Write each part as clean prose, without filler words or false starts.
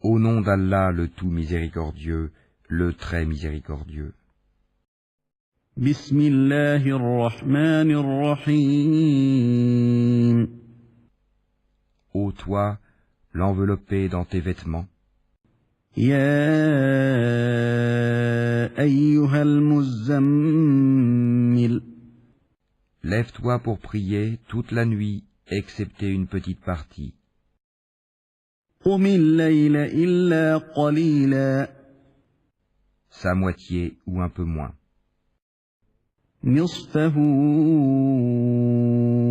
Au nom d'Allah le tout miséricordieux, le très miséricordieux. Bismillahir-Rahmanir-Rahim. Ô toi, l'enveloppé dans tes vêtements. Ya ayyuhal muzammil. Lève-toi pour prier toute la nuit, excepté une petite partie. Qumil layla illa qalila. Sa moitié ou un peu moins. Nisfahu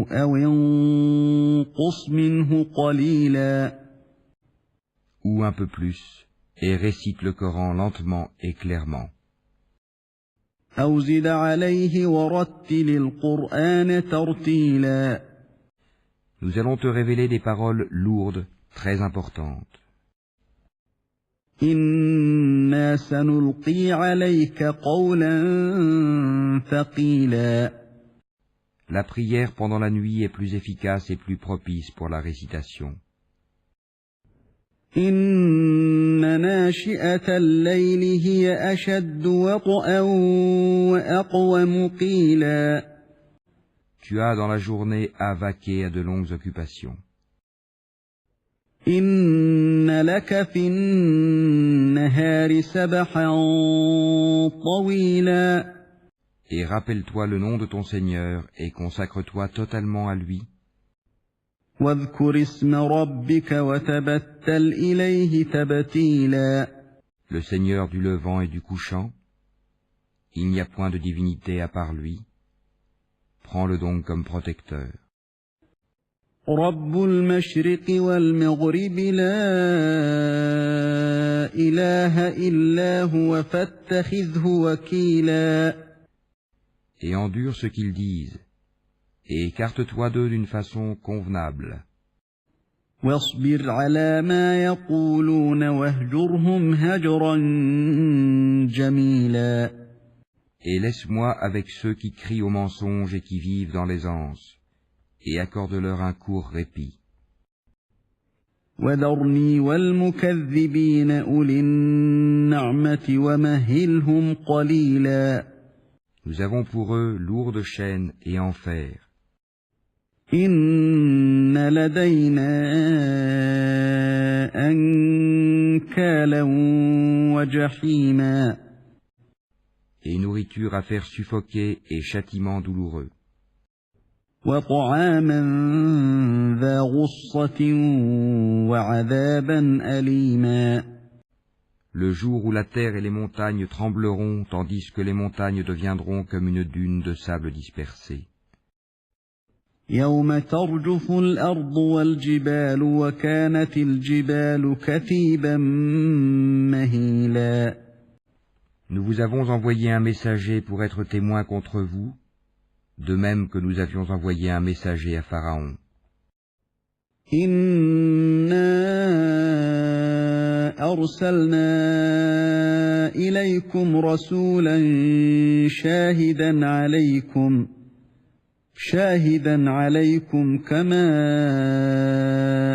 aw inqus minhu qalila. Ou un peu plus, et récite le Coran lentement et clairement. Aw zid alayhi wa rattilil Qur'ana tartila. Nous allons te révéler des paroles lourdes, très importantes. Inna sanulqi alayka qawlan thaqila. La prière pendant la nuit est plus efficace et plus propice pour la récitation. Inna nashi'ata al-layli hiya ashaddu wat'an wa aqwamu qila. Tu as dans la journée à vaquer à de longues occupations. Inna laka fin nahari sabahan tawila. Et rappelle-toi le nom de ton Seigneur et consacre-toi totalement à lui. Wadhkur isma rabbika wa tabattal ilayhi tabtila. Le Seigneur du levant et du couchant, il n'y a point de divinité à part lui. Prends-le donc comme protecteur. Rabbul mashriqi wal maghribi la ilaha illa huwa fattakhidhu wakila. Et endure ce qu'ils disent, et écarte-toi d'eux d'une façon convenable. Wasbir ala ma yaquluna wahjurhum hajran jamila. Et laisse-moi avec ceux qui crient au mensonge et qui vivent dans l'aisance, et accorde-leur un court répit. وَذَرْنِي وَالْمُكَذِّبِينَ أُولِي النَّعْمَةِ وَمَهِّلْهُمْ قَلِيلًا. Nous avons pour eux lourdes chaînes et enfer. إِنَّ لَدَيْنَا أَنكَالًا وَجَحِيمًا. Et nourriture à faire suffoquer et châtiment douloureux. وَطَعَامًا ذَا غُصَّةٍ وَعَذَابًا أَلِيمًا. Le jour où la terre et les montagnes trembleront, tandis que les montagnes deviendront comme une dune de sable dispersé. يَوْمَ تَرْجُفُ الْأَرْضُ وَالْجِبَالُ وَكَانَتِ الْجِبَالُ كَثِيبًا مَهِيلًا. Nous vous avons envoyé un messager pour être témoin contre vous, de même que nous avions envoyé un messager à Pharaon. Inna arsalna ilaykum rasulan shahidan alaykum kama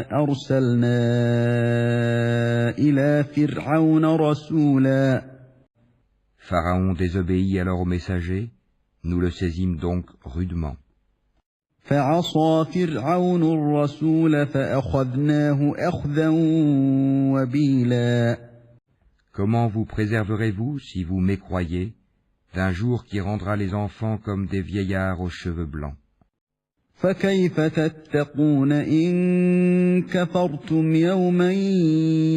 arsalna ila fir'auna rasula. Pharaon désobéit alors au messager. Nous le saisîmes donc rudement. فَعَصَى فِرْعَوْنُ الرَّسُولَ فَأَخَذْنَاهُ أَخْذًا وَبِيلًا. Comment vous préserverez-vous, si vous mécroyez, d'un jour qui rendra les enfants comme des vieillards aux cheveux blancs? فَكَيْفَ تَتَّقُونَ إِن كَفَرْتُمْ يَوْمًا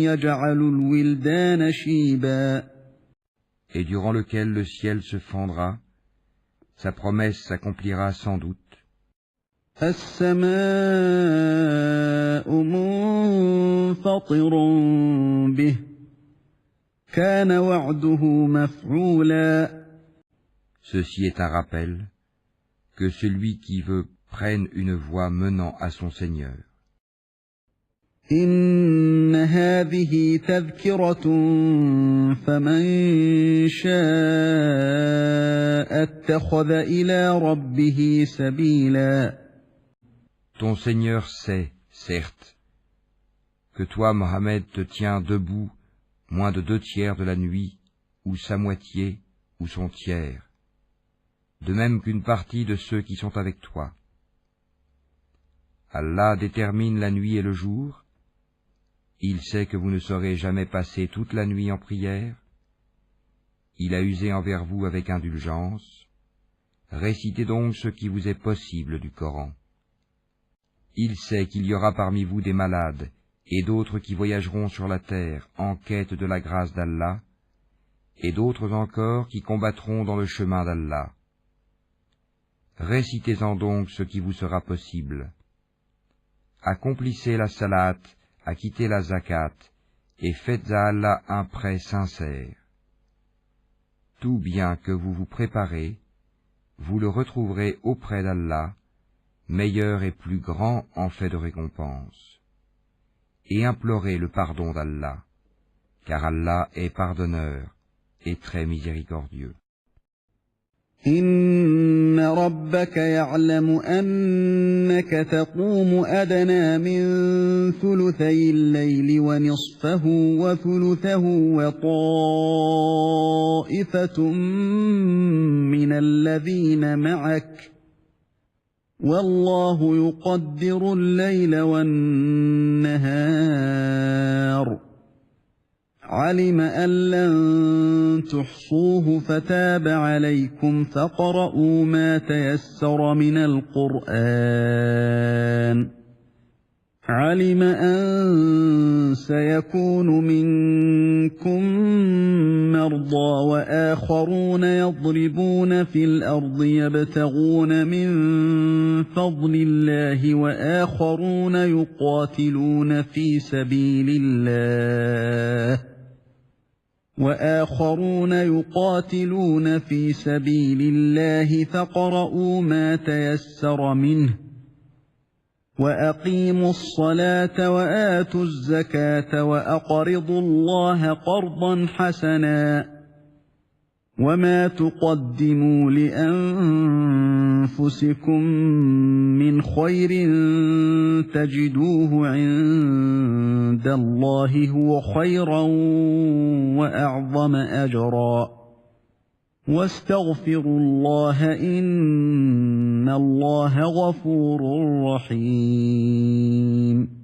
يَجْعَلُ الْوِلْدَانَ شِيبًا. Et durant lequel le ciel se fendra, sa promesse s'accomplira sans doute. السَّمَاءُ مُنفَطِرٌ بِهِ كَانَ وَعْدُهُ مَفْعُولًا. Ceci est un rappel, que celui qui veut prenne une voie menant à son Seigneur. إِنَّ هَذِهِ تَذْكِرَةٌ فَمَن شَاءَ اتَّخَذَ إِلَى رَبِّهِ سَبِيلًا. Ton Seigneur sait, certes, que toi, Mohammed, te tiens debout moins de 2/3 de la nuit, ou sa moitié, ou son tiers, de même qu'une partie de ceux qui sont avec toi. Allah détermine la nuit et le jour. Il sait que vous ne saurez jamais passer toute la nuit en prière. Il a usé envers vous avec indulgence. Récitez donc ce qui vous est possible du Coran. Il sait qu'il y aura parmi vous des malades et d'autres qui voyageront sur la terre en quête de la grâce d'Allah, et d'autres encore qui combattront dans le chemin d'Allah. Récitez-en donc ce qui vous sera possible. Accomplissez la salat, acquittez la zakat, et faites à Allah un prêt sincère. Tout bien que vous vous préparez, vous le retrouverez auprès d'Allah, meilleur et plus grand en fait de récompense. Et implorez le pardon d'Allah, car Allah est pardonneur et très miséricordieux. إن ربك يعلم أنك تقوم أدنى من ثلثي الليل ونصفه وثلثه وطائفة من الذين معك والله يقدر الليل والنهار علم أن لن تحصوه فتاب عليكم فاقرؤوا ما تيسر من القرآن علم أن سيكون منكم مرضى وآخرون يضربون في الأرض يبتغون من فضل الله وآخرون يقاتلون في سبيل الله فاقرؤوا ما تيسر منه وأقيموا الصلاة وآتوا الزكاة وأقرضوا الله قرضا حسنا وما تقدموا لأنفسكم من خير تجدوه عند الله هو خيرا وأعظم أجرا واستغفروا الله إن الله غفور رحيم